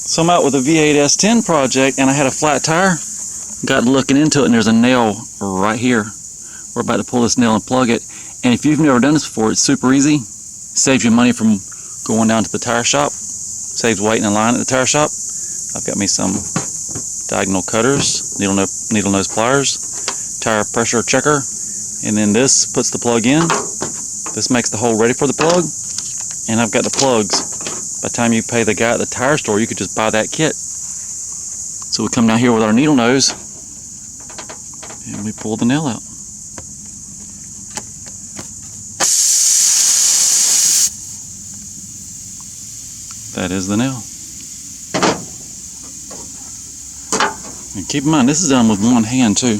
So I'm out with a V8 S10 project and I had a flat tire. Got looking into it and there's a nail right here. We're about to pull this nail and plug it. And if you've never done this before, it's super easy. Saves you money from going down to the tire shop. Saves waiting in line at the tire shop. I've got me some diagonal cutters, needle nose pliers, tire pressure checker, and then this puts the plug in. This makes the hole ready for the plug. And I've got the plugs. By the time you pay the guy at the tire store, you could just buy that kit. So we come down here with our needle nose and we pull the nail out. That is the nail. And keep in mind, this is done with one hand too.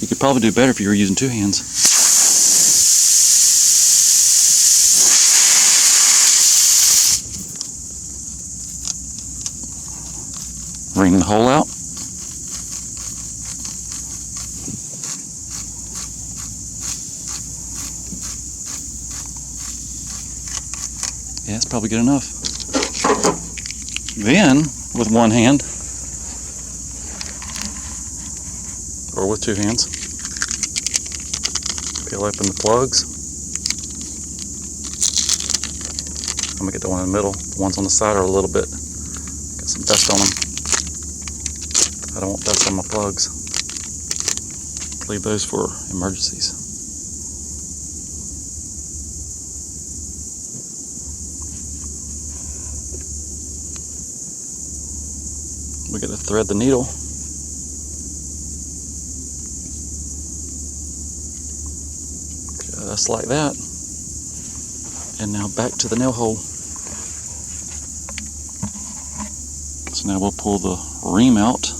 You could probably do better if you were using two hands. Ring the hole out. Yeah, it's probably good enough. Then, with one hand, or with two hands, peel open the plugs. I'm gonna get the one in the middle. The ones on the side are a little bit, got some dust on them. I don't want dust on my plugs. Leave those for emergencies. We got to thread the needle. Just like that. And now back to the nail hole. So now we'll pull the ream out.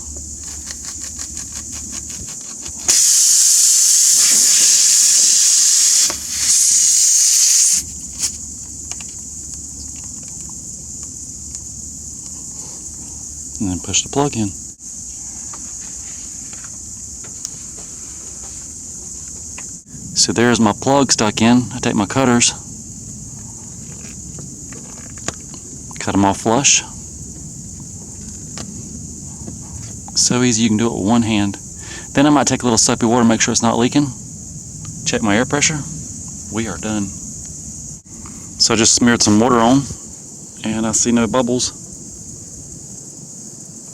And then push the plug in. So there's my plug stuck in. I take my cutters, cut them off flush. So easy, you can do it with one hand. Then I might take a little soapy water, make sure it's not leaking. Check my air pressure. We are done. So I just smeared some water on and I see no bubbles.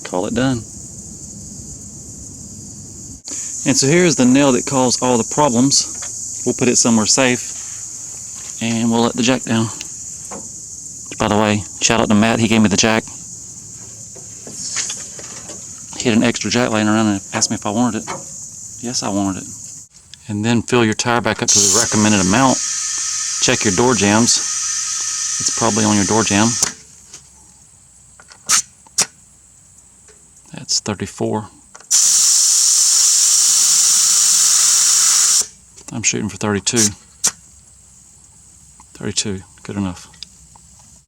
Call it done. And so here's the nail that caused all the problems. We'll put it somewhere safe and we'll let the jack down. By the way, shout out to Matt, he gave me the jack. He had an extra jack laying around and asked me if I wanted it. Yes, I wanted it. And then fill your tire back up to the recommended amount. Check your door jams. It's probably on your door jam. That's 34. I'm shooting for 32. 32, good enough.